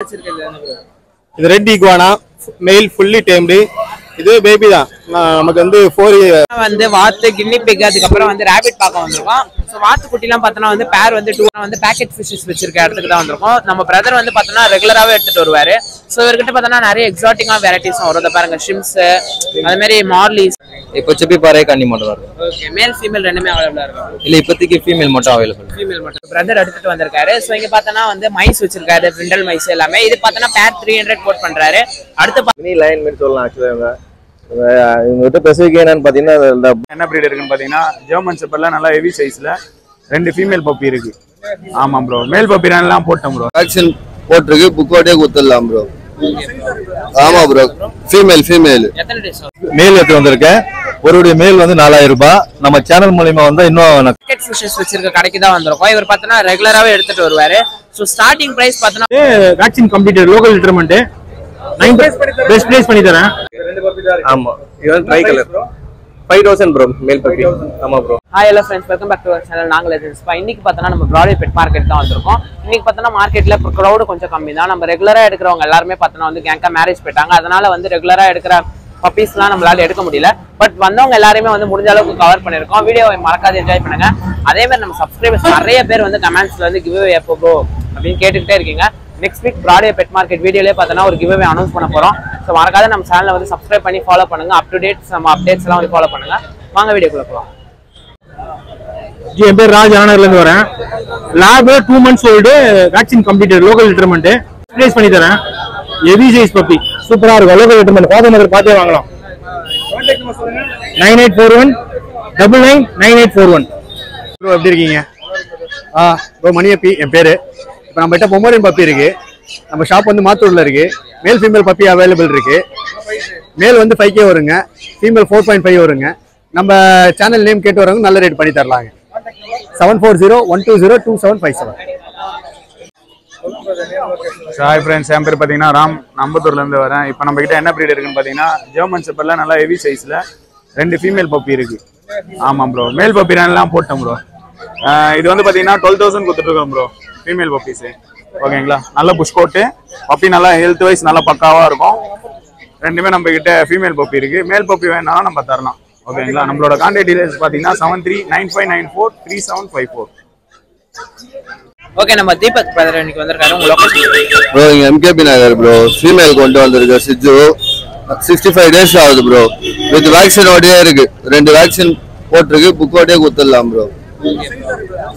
இது ரெட் ஈகுவானா மேல் ஃபுல்லி டேம்டு. இது பேபி தான். நமக்கு வந்து 4 வந்து வாத்து கின்னி பிக் அதுக்கு அப்புறம் வந்து ராபிட் பார்க்க வந்திருக்கோம். சோ வாத்து குட்டிலாம் பார்த்தனா வந்து பேர் வந்து 2 வந்து பேக்கெட் ஃபிஷஸ் வச்சிருக்க இடத்துக்கு தான் வந்திருக்கோம். நம்ம பிரதர் வந்து பார்த்தனா ரெகுலராவே எடுத்துட்டு வருவாரு. சோ இவர்கிட்ட பார்த்தனா நிறைய எக்ஸாட்டிக்கா வெரைட்டிஸ் வரும். பாருங்க ஷிம்ஸ் அதே மாதிரி மார்லிஸ் இப்போ சிப்பி பாறை கன்னி மட்டும் இருக்கு. ஓகே மேல் ஃபீமேல் ரெண்டுமே அவேலபிளா இருக்கு. இல்ல இப்போதைக்கு ஃபீமேல் மட்டும் அவேலபிள். ஃபீமேல் மட்டும் பிரதர் எடுத்துட்டு வந்திருக்காரு. சோ இங்க பார்த்தனா வந்து மைஸ் வச்சிருக்காரு. பிரிண்டல் மைஸ் எல்லாமே. இது பார்த்தனா பேர் 300 கோட் பண்றாரு. அடுத்து மினி லைன் மீட் சொல்லலாம். ஆக்சுவலா இவங்ககிட்ட ஸ்பெசிஃபிக் என்னன்னு பாத்தீங்கன்னா என்ன பிரீட் இருக்குன்னு பாத்தீங்கன்னா ஜெர்மன் ஷெப்பர்ட்ல நல்லா ஹெவி சைஸ்ல 2 ஃபீமேல் பப்பி இருக்கு. ஆமா ப்ரோ. மேல் பப்பி எல்லாம் போட்டோம் ப்ரோ. வேக்சின் போட்டுருக்கு. புக்கோடே குத்தலாம் ப்ரோ. ஆமா ப்ரோ. ஃபீமேல் எத்தனை டேஸ் மேல் எடுத்து வந்திருக்கேன். ஒருடைய மேல் வந்து 4000 ரூபாய். நம்ம சேனல் மூலமா வந்தா இன்னும் பேக்கெட் ஃபிஷஸ் வச்சிருக்க கடைக்கு தான் வந்திருக்கோம். இவர் பார்த்தனா ரெகுலராவே எடுத்துட்டு வருவாரு. சோ ஸ்டார்டிங் பிரைஸ் பார்த்தனா வேக்சின் கம்ப்ளீட்டட் லோக்கல் லிட்டர்மெண்ட் 9 பெஸ்ட் பிளேஸ் பண்ணி தரேன். ஆமா இது ட்ரை கலர் 5000 ப்ரோ மேல் பப்பி. ஆமா bro. Hi hello friends, welcome back to our channel. நாங்கள் லெஜெண்ட்ஸ்பா. இன்னைக்கு பார்த்தோன்னா நம்ம பிராட்வே பெட் மார்க்கெட் தான் வந்திருக்கோம். இன்னைக்கு பார்த்தோன்னா மார்க்கெட்ல க்ரௌடு கொஞ்சம் கம்மி தான். நம்ம ரெகுலரா எடுக்கிறவங்க எல்லாருமே பார்த்தோன்னா வந்து கேங்கா மேரேஜ் போயிட்டாங்க. அதனால வந்து ரெகுலரா எடுக்கிற பப்பீஸ்லாம் நம்மளால எடுக்க முடியல. பட் வந்தவங்க எல்லாருமே வந்து முடிஞ்ச அளவுக்கு கவர் பண்ணிருக்கோம். வீடியோவை மறக்காது என்ஜாய் பண்ணுங்க. அதே மாதிரி நம்ம சப்ஸ்கிரைபர்ஸ் நிறைய பேர் வந்து கமெண்ட்ஸ்ல வந்து கிவ் அவே எப்போ ப்ரோ அப்படின்னு கேட்டுக்கிட்டே இருக்கீங்க. Next week Broadway bed market வீடியோலேயே பார்த்தோன்னா ஒரு கிவ் அவே அனௌன்ஸ் பண்ண போறோம். ஸோ மறக்காத நம்ம சேனலை வந்து சப்ஸ்கிரைப் பண்ணி ஃபாலோ பண்ணுங்க. அப் டு டேட்ஸ் நம்ம அப்டேட்ஸ் எல்லாம் வந்து ஃபாலோ பண்ணுங்க. வாங்க வீடியோக்குள்ள போகலாம். என் பேர் ராஜ் ஆனர்ல இருந்து வரேன். Lab 2 months old vaccine completed local லிட்டர்மெண்ட் பிளேஸ் பண்ணி தரேன். ஹெவி சைஸ் பப்பி சூப்பரா இருக்கும். லோக்கல் லிட்டர்மெண்ட் பாத நகர் பார்த்தே வாங்கலாம். 9841 99 9841. ப்ரோ எப்படி இருக்கீங்க? ப்ரோ மணியப்பி என் பேரு. இப்போ நம்ம கிட்ட பொம்மரின் பப்பி இருக்கு. நம்ம ஷாப் வந்து மாத்தூர்ல இருக்கு. மேல் ஃபீமேல் பப்பி அவைலபிள் இருக்கு. மேல் வந்து 5K வருங்க. ஃபீமேல் 4.5 வருங்க. நம்ம சேனல் நேம் கேட்டு வரவங்க நல்ல ரேட் பண்ணி தரலாங்க. 7401202757. ஹாய் ஃப்ரெண்ட்ஸ், என் பேர் பார்த்தீங்கன்னா ராம், நம்பத்தூர்ல இருந்து வரேன். இப்போ நம்ம கிட்ட என்ன பிரீட் இருக்குன்னு பார்த்தீங்கன்னா ஜெர்மன் ஷெப்பர்ட்ல நல்லா ஹெவி சைஸ்ல 2 ஃபீமேல் பப்பி இருக்கு. ஆமாம் ப்ரோ. மேல் பப்பி எல்லாம் போட்டோம் ப்ரோ. இது வந்து பார்த்தீங்கன்னா 12,000 கொடுத்துருக்கோம் ப்ரோ. ஃபீமேல் பப்பீஸ் ஓகேங்களா. நல்ல புஷ் கோட்டு பப்பி, நல்லா ஹெல்த் வைஸ் நல்லா பக்காவா இருக்கும். ரெண்டுமே நம்ம கிட்ட ஃபீமேல் பப்பி இருக்கு. மேல் பப்பி வேணாலும் நம்ம தரலாம் ஓகேங்களா. நம்மளோட கான்டாக்ட் டீடைல்ஸ் பார்த்தீங்கன்னா 7395943754. ஓகே, நம்ம தீபக் பிரதர் இன்னைக்கு வந்திருக்காரு. உங்க லொகேஷன் ப்ரோ இங்க எம்கேபி நகர் ப்ரோ. ஃபீமேல் கொண்டு வந்திருக்கு. சிஜு 65 days ஆகுது ப்ரோ. வித் வேக்சினோடயே இருக்கு. 2 வேக்சின் போட்டிருக்கு. புக்கோடே குத்தலாம் ப்ரோ.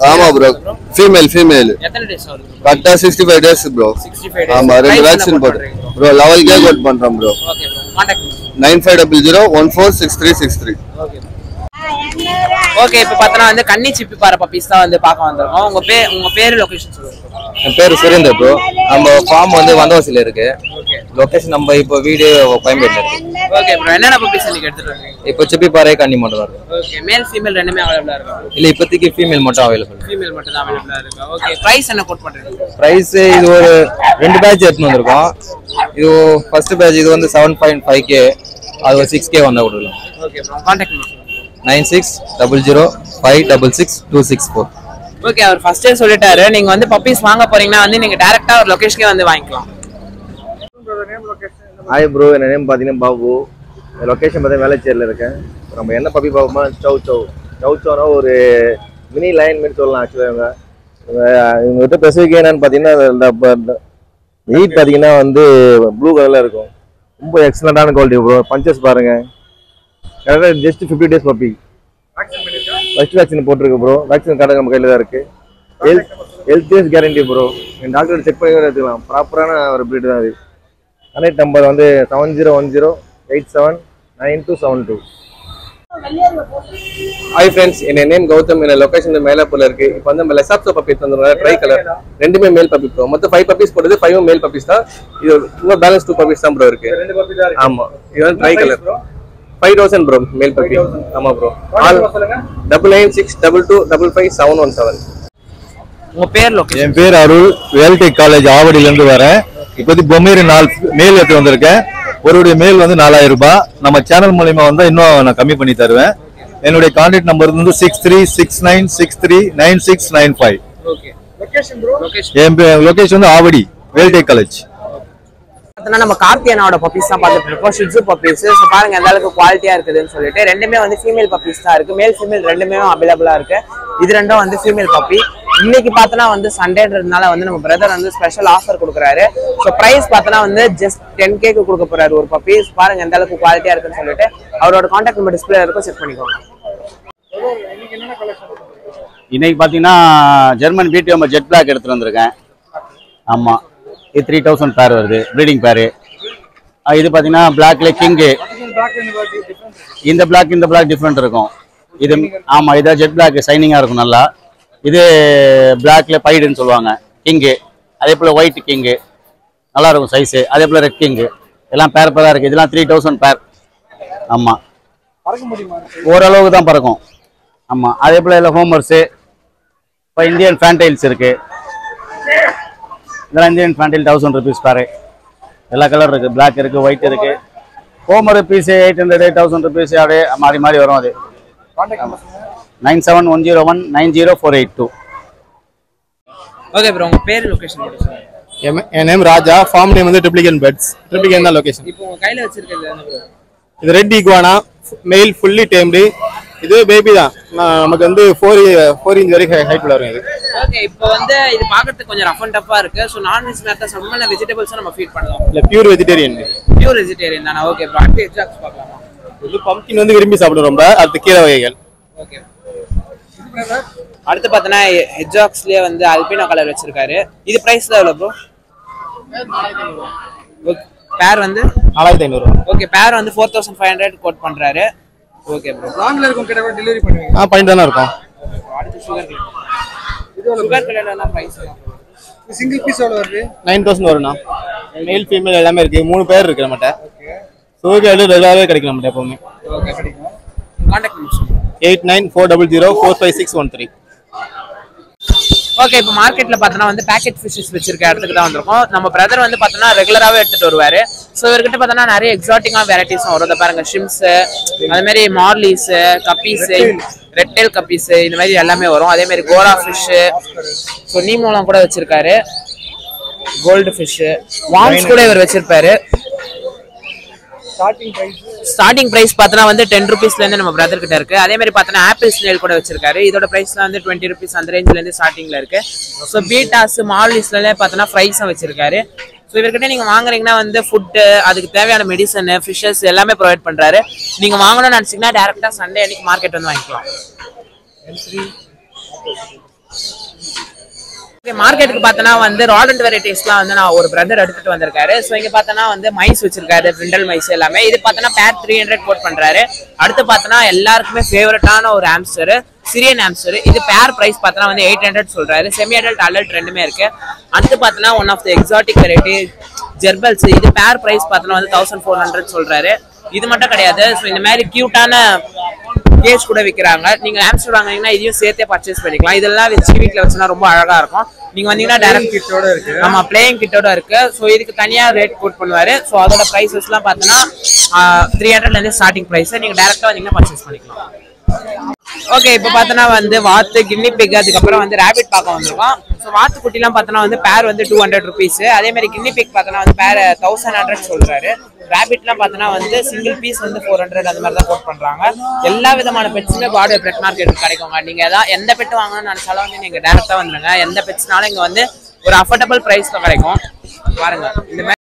ஆமா ப்ரோ. ஃபீமேல் எத்தனை டேஸ் ஆகுது? கரெக்டா 65 days ப்ரோ. 65 days. ஆமா 2 வேக்சின் போட்டு ப்ரோ. லெவல்கே கோட் பண்றோம் bro. Okay bro. Contact 9500146363. Okay. Okay, இப்போ பார்த்தனா வந்து கன்னி சிப்பி பாறை பப்பீஸ் தான் வந்து பார்க்க வந்திருக்கோம். உங்க பேரு லொகேஷன் சொல்லுங்க. என் பேர் சுரேந்தர் ப்ரோ. நம்ம ஃபார்ம் வந்து வந்தவாசில இருக்கு. ஓகே. லொகேஷன் நம்ம இப்போ வீடு கோயம்பேட்ல இருக்கு. Okay bro. என்னென்ன பப்பீஸ் இன்னைக்கு எடுத்துட்டு வரீங்க? இப்போ சிப்பி பாறை கன்னி மட்டும் இருக்கு. ஓகே. மேல் ஃபீமேல் ரெண்டுமே அவேலபிளா இருக்கு. இல்ல இப்போதைக்கு ஃபீமேல் மட்டும் அவேலபிள். ஃபீமேல் மட்டும் தான் அவேலபிளா இருக்கு. ஓகே. பிரைஸ் என்ன கோட் பண்றீங்க? பிரைஸ் இது ஒரு 2 பேட்ச் எடுத்து வந்திருக்கோம். இது ஃபர்ஸ்ட் பேட்ச் இது வந்து 7.5K, அது ஒரு 6K வந்தா கொடுக்கலாம். Okay bro. கான்டாக்ட் பண்ணுங்க. 9600562264. ஓகே, அவர் ஃபர்ஸ்டே சொல்லிட்டாரு. நீங்க வந்து பப்பீஸ் வாங்க போறீங்கன்னா வந்து நீங்க டைரக்டா ஒரு லொகேஷனுக்கே வந்து வாங்கிக்கலாம். ஹாய் ப்ரோ, என் நேம் பார்த்தீங்கன்னா பாபு. லொக்கேஷன் பார்த்தீங்கன்னா வேலைச்சேரியில் இருக்கேன். நம்ம என்ன பப்பி பார்ப்போமா சவுச்சோனா ஒரு மினி லைன் மீட் சொல்லலாம். ஆக்சுவலாக இவங்ககிட்ட ஸ்பெசிஃபிக் என்னன்னு பார்த்தீங்கன்னா ஹீட் பார்த்தீங்கன்னா வந்து ப்ளூ கலரில் இருக்கும். ரொம்ப எக்ஸலண்டான குவாலிட்டி ப்ரோ. பஞ்சஸ் பாருங்க. கரெக்டாக just 50 days puppy. First vaccine போட்டிருக்கு ப்ரோ. வேக்சின் கார்டு நம்ம கையில் தான் இருக்குது. Health years guarantee bro. என் டாக்டர் செக் பண்ணி எடுத்துக்கலாம். ப்ராப்பரான ஒரு ப்ரீட் தான் அது. கனெக்ட் நம்பர் வந்து 7010879272. ஹாய் ஃப்ரெண்ட்ஸ், என் நேம் கௌதம். என்ன லொகேஷன் மேலாப்பூர்ல இருக்கு. இப்போ வந்து நம்ம லெசாப்ஸோ பப்பி தந்துருக்காங்க. ட்ரை கலர் ரெண்டுமே மேல் பப்பி ப்ரோ. மொத்தம் 5 பப்பீஸ் போடுது. 5 மேல் பப்பீஸ் தான். இது இன்னும் பேலன்ஸ் 2 பப்பீஸ் தான் ப்ரோ இருக்கு. ஆமா, இது வந்து ட்ரை கலர் 5000 ப்ரோ மேல் பப்பி. ஆமா ப்ரோ. 996222555717. உங்க பேர் லொகேஷன்? என் பேர் அருள். வேல்டெக் காலேஜ் ஆவடியில இருந்து வரேன். இப்போதைக்கு பொம்மேரி 4 மேல் எடுத்து வந்திருக்கேன். ஒருடைய மேல் வந்து 4000 ரூபாய். நம்ம சேனல் மூலமா வந்தா இன்னும் நான் கம்மி பண்ணி தருவேன். என்னுடைய கான்டாக்ட் நம்பர் வந்து 6369639695. ஓகே. Location bro? என் லொகேஷன் வந்து ஆவடி வேல்டெக் காலேஜ். நம்ம கார்த்தியனோட பப்பீஸ் தான் பார்த்துட்டு இருக்கோம். Shih tzu puppies. ஸோ பாருங்க எந்த அளவுக்கு குவாலிட்டியா இருக்குதுன்னு சொல்லிட்டு. ரெண்டுமே வந்து ஃபீமேல் பப்பீஸ் தான் இருக்கு. மேல் ஃபீமேல் ரெண்டுமே அவைலபிளா இருக்கு. இது ரெண்டும் வந்து ஃபீமேல் பப்பி. இன்னைக்கு பார்த்தோன்னா வந்து சண்டேன்றதுனால வந்து நம்ம பிரதர் வந்து ஸ்பெஷல் ஆஃபர் கொடுக்குறாரு. ஸோ ப்ரைஸ் பார்த்தோன்னா வந்து ஜஸ்ட் 10K கொடுக்க போறாரு ஒரு பப்பி. பாருங்க எந்த அளவுக்கு குவாலிட்டியா இருக்குன்னு சொல்லிட்டு. அவரோட கான்டாக்ட் நம்பர் டிஸ்பிளே இருக்கும், செக் பண்ணிக்கோங்க. இன்னைக்கு பார்த்தீங்கன்னா ஜெர்மன் பிடிஎம் ஜெட் பிளாக் எடுத்துட்டு வந்திருக்கேன். ஆமாம், இது 3000 பேர் வருது, ப்ரீடிங் பேரு. இது பார்த்தீங்கன்னா பிளாக்ல கிங்கு. இந்த பிளாக் டிஃப்ரெண்ட் இருக்கும். இது ஆமாம், இதான் ஜெட் பிளாக் ஷைனிங்காக இருக்கும் நல்லா. இது பிளாக்ல பைடுன்னு சொல்லுவாங்க, கிங்கு. அதே போல் ஒயிட் கிங்கு நல்லா இருக்கும் சைஸு. அதே போல் ரெட் கிங்கு எல்லாம் பேர் பேராக இருக்குது. இதெல்லாம் 3000 பேர். ஆமாம், ஓரளவுக்கு தான் பறக்கும். ஆமாம், அதே போல் இதில் ஹோமர்ஸு. இப்போ இந்தியன் ஃபேன்டைல்ஸ் இருக்குது. இதெல்லாம் இந்தியன் ஃபேன்டைல் 1000 rupees பேர். எல்லா கலர் இருக்குது, பிளாக் இருக்குது, ஒயிட் இருக்குது. ஹோமர் பீஸு 800, 1000 rupees அப்படியே மாறி மாறி வரும். அது 9710190482. ஓகே ப்ரோ, உங்க பேர் லொகேஷன்? என் நேம் ராஜா. ஃபார்ம் நேம் வந்து ட்ரிப்ளிகன் பெட்ஸ். ட்ரிப்ளிகன் தான் லொகேஷன். இப்போ உங்க கையில வச்சிருக்கிறது என்ன ப்ரோ? இது ரெட் ஈகுவானா, மெயில் ஃபுல்லி டேம்டு. இது பேபி தான். நமக்கு வந்து 4 inch வரைக்கும் ஹைட்ல வரும் இது. ஓகே, இப்போ வந்து இது பார்க்கிறதுக்கு கொஞ்சம் ரஃப் அண்ட் டஃப்பா இருக்கு. சோ நான்வெஜ் மேத்த சம்மன வெஜிடபிள்ஸ் நம்ம ஃபீட் பண்ணலாம். இல்ல பியூர் வெஜிடேரியன். பியூர் வெஜிடேரியன் தானா? ஓகே ப்ரோ, அடுத்து எக்ஸாக்ட்ஸ் பார்க்கலாமா? இது பம்ப்கின் வந்து விரும்பி சாப்பிடும் ரொம்ப. அடுத்து கீரை வகைகள். ஓகே, அடுத்து பார்த்தனா ஹெட்ஜாக்ஸ்லயே வந்து அல்பினோ கலர் வச்சிருக்காரு. இது பிரைஸ் எவ்வளவு ப்ரோ? பேர் வந்து 4500. ஓகே, பேர் வந்து 4500 கோட் பண்றாரு. ஓகே ப்ரோ, லாங்ல இருக்கும் கிட்ட டெலிவரி பண்ணுவீங்க? பண்ணிட்டு தான இருக்கோம். அடுத்து சுகர் கலர்ல என்ன பிரைஸ்? சிங்கிள் பீஸ் எவ்வளவு வருது? 9000 வரும்னா. மேல் ஃபீமேல் எல்லாமே இருக்கு. 3 பேர் இருக்கு நம்மட்ட. சுகர் ரெகுலராகவே கிடைக்கும் நம்மட்ட எப்பவுமே. ஓகே, கிடைக்கும். Contact number 894000455613. ஓகே, இப்போ மார்க்கெட்ல பார்த்தோன்னா வந்து பேக்கெட் ஃபிஷஸ் வச்சிருக்க இடத்துக்கு தான் வந்திருக்கோம். நம்ம பிரதர் வந்து பார்த்தோன்னா ரெகுலராகவே எடுத்துட்டு வருவாரு. ஸோ இவர்கிட்ட பார்த்தோன்னா நிறைய எக்ஸாட்டிக்கான வெரைட்டிஸும் வரும். பாருங்க, ஷிம்ஸு, அது மாதிரி மார்லிஸு, கப்பீஸு, ரெட்டேல் கப்பீஸு, இந்த மாதிரி எல்லாமே வரும். அதே மாதிரி கோரா ஃபிஷ்ஷு, ஸோ நீமோலாம் கூட வச்சிருக்காரு. கோல்டு ஃபிஷ்ஷு, வார்ம்ஸ் கூட இவர் வச்சிருப்பாரு. ஸ்டார்டிங் பிரைஸ் பார்த்தோன்னா வந்து 10 rupeesல இருந்து நம்ம பிரதர் கிட்ட இருக்கு. அதே மாதிரி பார்த்தோன்னா ஆப்பிள் ஸ்னேல் கூட வச்சிருக்காரு. இதோட பிரைஸ்லாம் வந்து 20 rupees அந்த ரேஞ்சில இருந்து ஸ்டார்டிங்ல இருக்கு. ஸோ பீட்டாஸ், மார்லிஸ்ல பார்த்தோன்னா ஃப்ரைஸும் வச்சிருக்காரு. ஸோ இவர்கிட்ட நீங்க வாங்குறீங்கன்னா வந்து ஃபுட்டு, அதுக்கு தேவையான மெடிசன், ஃபிஷஸ் எல்லாமே ப்ரொவைட் பண்றாரு. நீங்க வாங்கணும்னு நினைச்சீங்கன்னா டேரக்டா சண்டே அன்னைக்கு மார்க்கெட் வந்து வாங்கிக்கலாம். மார்க்கெட்டுக்கு பார்த்தோன்னா வந்து ராடன்ட் வெரைட்டிஸ்லாம் வந்து நான் ஒரு பிரதர் எடுத்துட்டு வந்திருக்காரு. ஸோ இங்க பார்த்தோன்னா வந்து மைஸ் வச்சிருக்காரு, பிரிண்டல் மைஸ் எல்லாமே. இது பார்த்தோன்னா பேர் 300 கோட் பண்றாரு. அடுத்து பார்த்தோன்னா எல்லாருக்குமே ஃபேவரட்டான ஒரு ஆம்ஸ்டர், சிரியன் ஆம்ஸ்டர். இது பேர் பிரைஸ் பார்த்தோன்னா வந்து 800 சொல்றாரு. செமி அடல்ட், அடல்ட் ரெண்டுமே இருக்கு. அடுத்து பார்த்தோன்னா one of the exotic variety gerbils. இது பேர் பிரைஸ் பார்த்தோன்னா வந்து 1400 சொல்றாரு. இது மட்டும் கிடையாது, ஸோ இந்த மாதிரி கியூட்டான கேஜ் கூட விற்கிறாங்க. நீங்க ஆம்ஸ்டர் வாங்குனீங்கன்னா இதையும் சேர்த்தே பர்ச்சேஸ் பண்ணிக்கலாம். இதெல்லாம் வச்சு வீட்டில் வச்சுனா ரொம்ப அழகா இருக்கும். நீங்க வந்தீங்கன்னா டைரக்ட் கிட்டோட இருக்கு. ஆமா, பிளேயிங் கிட்டோட இருக்கு. ஸோ இதுக்கு தனியா ரேட் கோட் பண்ணுவாரு. ஸோ அதோட பிரைசஸ்லாம் பார்த்தோன்னா 300ல இருந்து ஸ்டார்டிங் பிரைஸ். நீங்க டைரக்டா வந்தீங்கன்னா பர்ச்சேஸ் பண்ணிக்கலாம். ஓகே, இப்போ பார்த்தோன்னா வந்து வாத்து, கின்னி பிக், அதுக்கப்புறம் வந்து ரேபிட் பார்க்க வந்திருக்கோம். ஸோ வாத்து குட்டிலாம் பார்த்தோன்னா வந்து பேர் வந்து 200 rupees. அதே மாதிரி கின்னி பிக் பார்த்தோன்னா வந்து பேர் 1100 சொல்றாரு. ரேபிட்லாம் பார்த்தோன்னா வந்து சிங்கிள் பீஸ் வந்து 400 அந்த மாதிரி தான் கோட் பண்றாங்க. எல்லா விதமான பெட்ஸுமே பாடி பெட் மார்க்கெட் கிடைக்குங்க. நீங்க ஏதாவது எந்த பெட் வாங்கணும்னு நினைச்சாலும் வந்து நீங்க டேரக்டா வந்துருங்க. எந்த பெட்ஸ்னாலும் இங்க வந்து ஒரு அஃபோர்டபுள் பிரைஸ்ல கிடைக்கும். பாருங்க, இந்த